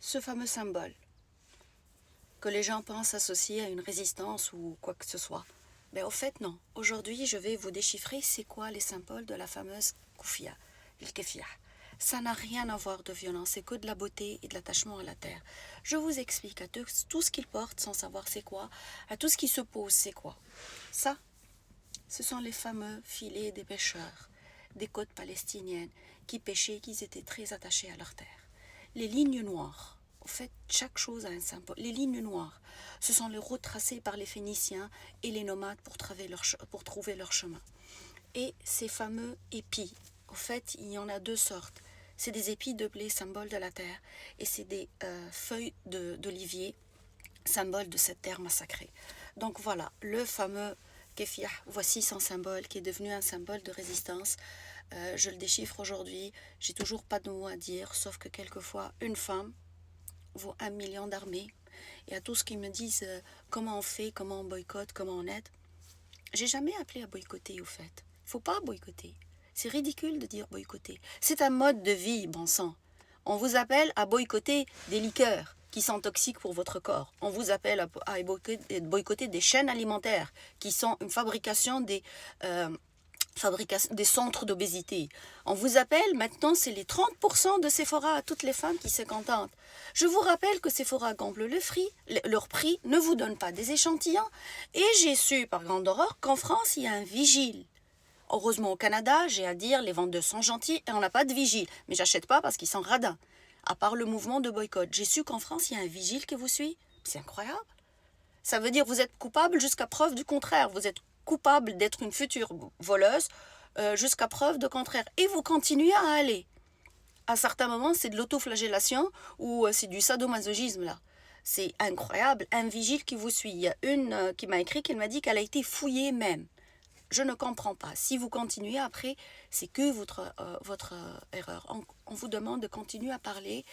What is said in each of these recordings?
ce fameux symbole que les gens pensent associer à une résistance ou quoi que ce soit. Mais au fait, non. Aujourd'hui, je vais vous déchiffrer c'est quoi les symboles de la fameuse Koufia, le Kefia. Ça n'a rien à voir de violence, c'est que de la beauté et de l'attachement à la terre. Je vous explique à tout ce qu'ils portent sans savoir c'est quoi, à tout ce qui se pose c'est quoi. Ça, ce sont les fameux filets des pêcheurs des côtes palestiniennes qui pêchaient, qui étaient très attachés à leur terre. Les lignes noires, en fait, chaque chose a un symbole. Les lignes noires, ce sont les routes tracées par les Phéniciens et les nomades pour trouver leur chemin. Et ces fameux épis, en fait, il y en a deux sortes. C'est des épis de blé, symbole de la terre, et c'est des feuilles d'olivier, symbole de cette terre massacrée. Donc voilà, le fameux Kefia, voici son symbole qui est devenu un symbole de résistance. Je le déchiffre aujourd'hui, j'ai toujours pas de mots à dire, sauf que quelquefois, une femme vaut 1 million d'armées. Et à tous ceux qui me disent comment on fait, comment on boycotte, comment on aide, j'ai jamais appelé à boycotter au fait. Il faut pas boycotter. C'est ridicule de dire boycotter. C'est un mode de vie, bon sang. On vous appelle à boycotter des liqueurs qui sont toxiques pour votre corps. On vous appelle à boycotter des chaînes alimentaires qui sont une fabrication des centres d'obésité. On vous appelle, maintenant c'est les 30% de Sephora à toutes les femmes qui se contentent. Je vous rappelle que Sephora gonfle leur prix, ne vous donne pas des échantillons. Et j'ai su par grande horreur qu'en France il y a un vigile. Heureusement au Canada, j'ai à dire, les vendeurs sont gentils et on n'a pas de vigile. Mais j'achète pas parce qu'ils sont radins. À part le mouvement de boycott. J'ai su qu'en France il y a un vigile qui vous suit. C'est incroyable. Ça veut dire que vous êtes coupable jusqu'à preuve du contraire. Vous êtes coupable d'être une future voleuse jusqu'à preuve de contraire. Et vous continuez à aller. À certains moments, c'est de l'autoflagellation ou c'est du sadomasochisme là. C'est incroyable. Un vigile qui vous suit. Il y a une qui m'a écrit qu'elle m'a dit qu'elle a été fouillée même. Je ne comprends pas. Si vous continuez après, c'est que votre erreur. On vous demande de continuer à parler.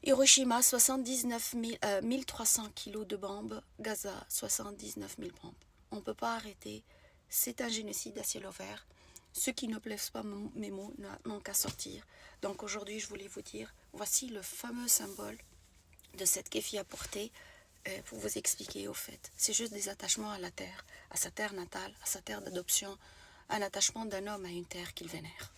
Hiroshima, 1300 kilos de bombes. Gaza, 79 000 bombes. On ne peut pas arrêter. C'est un génocide à ciel ouvert. Ceux qui ne plaisent pas mes mots n'ont qu'à sortir. Donc aujourd'hui, je voulais vous dire, voici le fameux symbole de cette kéfia portée pour vous expliquer au fait. C'est juste des attachements à la terre, à sa terre natale, à sa terre d'adoption, un attachement d'un homme à une terre qu'il vénère.